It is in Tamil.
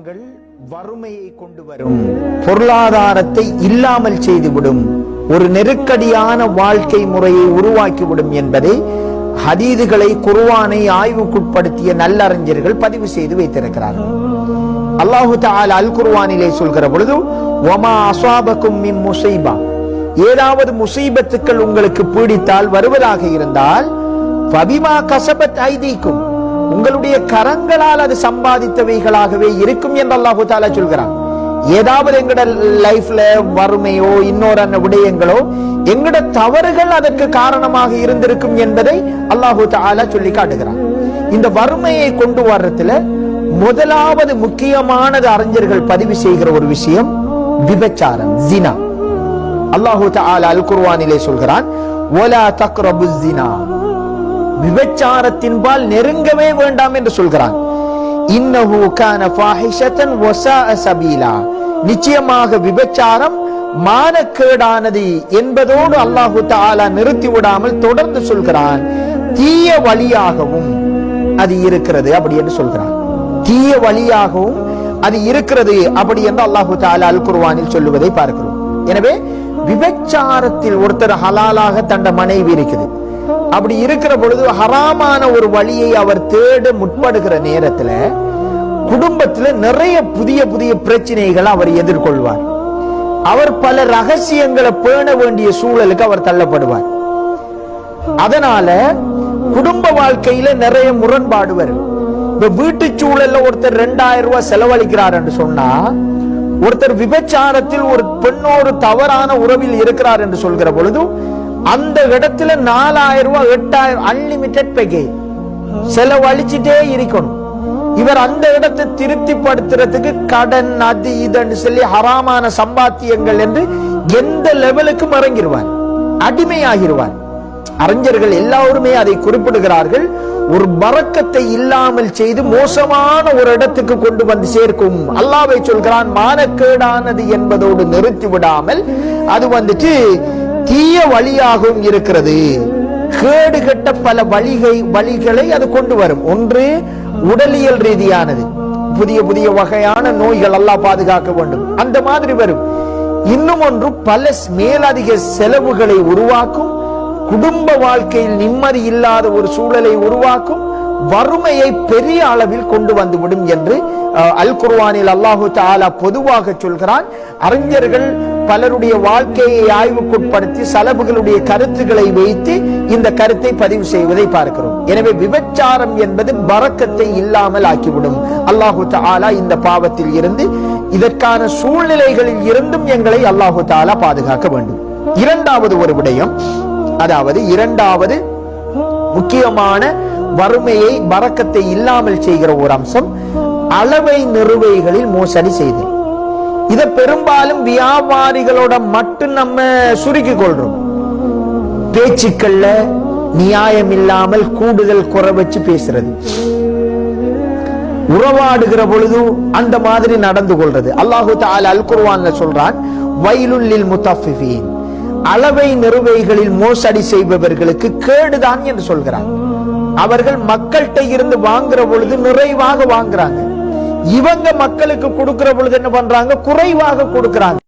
பாவங்கள் வறுமையை கொண்டு வரும், பொருளாதாரத்தை இல்லாமல் செய்துவிடும், ஒரு நெருக்கடியான வாழ்க்கை முறையை உருவாக்கிவிடும் என்பதை ஹதீதுகளை, குர்ஆனை ஆய்வுக்குட்படுத்திய நல்லறிஞர்கள் பதிவு செய்து வைத்திருக்கிறார்கள். அல்லாஹு தஆலா அல் குர்ஆனிலே சொல்கிற பொழுது, வமா அஸாபகும் மின் முஸீபா, ஏதாவது முசீபத்துக்கள் உங்களுக்கு பீடித்தால் வருவதாக இருந்தால், ஃபபிமா கஸபத் ஐதீக்கும், உங்களுடைய கரங்களால் அது சம்பாதித்தவைகளாகவே இருக்கும் என்று அல்லாஹு தஆலா சொல்கிறான். ஏதாவது எங்கட லைஃப்ல வறுமையோ இன்னொரு விடயங்களோ எங்கட தவறுகள் அதற்கு காரணமாக இருந்திருக்கும் என்பதை அல்லாஹு தஆலா சொல்லி காட்டுகிறான். இந்த வறுமையை கொண்டு வர்றதுல முதலாவது முக்கியமானது அறிஞர்கள் பதிவு செய்கிற ஒரு விஷயம் விபச்சாரம், ஜினா. அல்லாஹு தஆலா அல் குர்ஆனிலே சொல்கிறான், வலா தக்ரபுஸ் ஜினா, விபச்சாரத்தின்பால் நெருங்கவே வேண்டாம் என்று சொல்கிறான். இன்னஹு கான ஃபாஹிஷத்தன் வஸாஅ சபீலா, நிச்சயமாக விபச்சாரம் மானக்கேடானது என்பதோடு அல்லாஹு தஆலா நிறுத்தி விடாமல் தொடர்ந்து சொல்கிறான், தீய வழியாகவும் அது இருக்கிறது அப்படி என்று சொல்கிறான். தீய வழியாகவும் அது இருக்கிறது அப்படி என்று அல்லாஹு தஆலா அல் குர்ஆனில் சொல்லுவதை பார்க்கிறோம். எனவே விபச்சாரத்தில் ஒருத்தர் ஹலாலாக தண்ட மனைவி இருக்குது, அப்படி இருக்கிற பொழுது ஹராமான ஒரு வழியை அவர் தேட முற்படுகிற நேரத்துல குடும்பத்துல நிறைய புதிய புதிய பிரச்சனைகளை அவர் எதிர்கொள்வார். அவர் பல ரகசியங்களை பேண வேண்டிய சூழலுக்கு அவர் தள்ளப்படுவார். அதனால குடும்ப வாழ்க்கையில நிறைய முரண்பாடு வரும். இப்ப வீட்டு சூழல்ல ஒருத்தர் 2000 ரூபாய் செலவழிக்கிறார் என்று சொன்னா, ஒருத்தர் விபச்சாரத்தில் ஒரு பெண்ணோடு தவறான உறவில் இருக்கிறார் என்று சொல்கிற பொழுது அந்த இடத்துல 4000 ரூபாய் 8000 அன்லிமிட்டெட் பேக்கேஜ் செலவழிச்சுட்டே இருக்கணும். இவர் அந்த இடத்தை திருப்திப்படுத்துறதுக்கு கடன் அது இதுன்னு சொல்லி ஹராமான சம்பாத்தியங்கள் என்று எந்த லெவலுக்கும் இறங்கிடுவார், அடிமையாகிடுவார். அறிஞர்கள் எல்லாருமே அதை குறிப்பிடுகிறார்கள். ஒரு பரக்கத்தை இல்லாமல் செய்து மோசமான ஒரு இடத்துக்கு கொண்டு வந்து சேர்க்கும். அல்லாஹ்வை சொல்கிறான், மானக்கேடானது என்பதோடு நிறுத்தி விடாமல் அது வந்துட்டு தீய வழியாகவும் இருக்கிறது. கேடு கெட்ட பல வழிகளை அது கொண்டு வரும். ஒன்று உடலியல் ரீதியானது, புதிய புதிய வகையான நோய்கள் அல்லாஹ் பாதுகாக்க வேண்டும், அந்த மாதிரி வரும். இன்னும் ஒன்று பல மேலதிக செலவுகளை உருவாக்கும், குடும்ப வாழ்க்கையில் நிம்மதி இல்லாத ஒரு சூழலை உருவாக்கும், வறுமையை பெரிய அளவில் கொண்டு வந்துவிடும் என்று அல் குர்ஆனில் அல்லாஹு தஆலா பொதுவாக சொல்கிறான். அறிஞர்கள் பலருடைய வாழ்க்கையை ஆய்வுக்குட்படுத்தி சலபுகளுடைய கருத்துக்களை வைத்து இந்த கருத்தை பதிவு செய்வதை பார்க்கிறோம். எனவே விபச்சாரம் என்பது பரக்கத்தை இல்லாமல் ஆக்கிவிடும். அல்லாஹு தஆலா இந்த பாவத்தில் இருந்து, இதற்கான சூழ்நிலைகளில் இருந்தும் எங்களை அல்லாஹு தஆலா பாதுகாக்க வேண்டும். இரண்டாவது ஒரு விடயம், அதாவது இரண்டாவது முக்கியமான வறுமையை பரக்கத்தை இல்லாமல் செய்கிற ஒரு அம்சம், அளவை நிறுவைகளில் மோசடி செய்தல். இத பெரும்பாலும் வியாபாரிகளோட மட்டும் நம்ம சுருக்கிக் கொள்றோம். பேச்சுக்கள்ல நியாயம் இல்லாமல் கூடுதல் குறை வச்சு பேசுறது, உறவாடுகிற பொழுது அந்த மாதிரி நடந்து கொள்றது. அல்லாஹு தஆலா அல் குர்ஆன்ல சொல்றான், வயலுல் லில் முத்தஃபிஃபீன், அளவை நிறுவைகளில் மோசடி செய்பவர்களுக்கு கேடுதான் என்று சொல்கிறான். அவர்கள் மக்கள்கிட்ட இருந்து வாங்குற பொழுது நிறைவாக வாங்குறாங்க, இவங்க மக்களுக்கு கொடுக்கிற பொழுது என்ன பண்றாங்க, குறைவாக கொடுக்கிறாங்க.